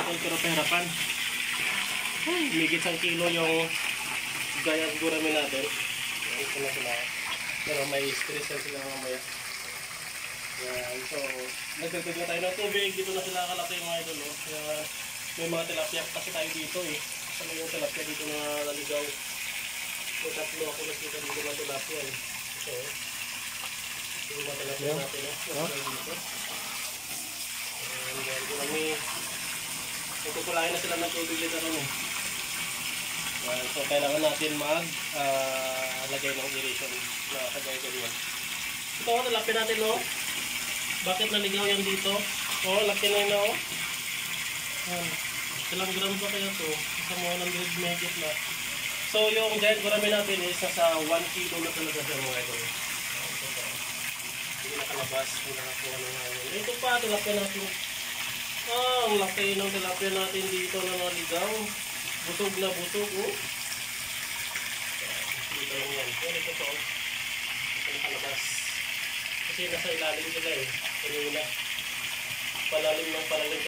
natin pero pahirapan. Higit 1 kilo yung gayang gurami natin. Ito na sila. Pero may stress na sila mamaya. Yan. So, nagdagdag na tayo ng tubig. Dito na sila kalaki mga idol. No? Kaya may mga tilapia kasi tayo dito eh. Kasi yung tilapia dito na naligaw. May tatlo ako nakita dito na tilapia eh. So, yung mga tilapia natin no? Dito. Yan kami. Nagkukulain na sila ng tubig dito rin eh. So kailangan natin lagay ng irrigation na kagaya ganyan. Ito o, nalaki natin o. Bakit naligaw yan dito? O, laki na yun o. Ilang gram pa kaya ito? Isang 100 megit na. So yung giant gurami natin is nasa 1 kilo na talaga siya mga ito. Hindi nakalabas, hindi nakakuha ng hangin. Ito pa, tilapia natin. Ang laki ng tilapia natin dito na naligaw. Busog na busog, oh. Dito lang yan. Yan ito to. Ito nakalabas. Kasi nasa ilalim sila eh. Kanina. Palalim ng palalim.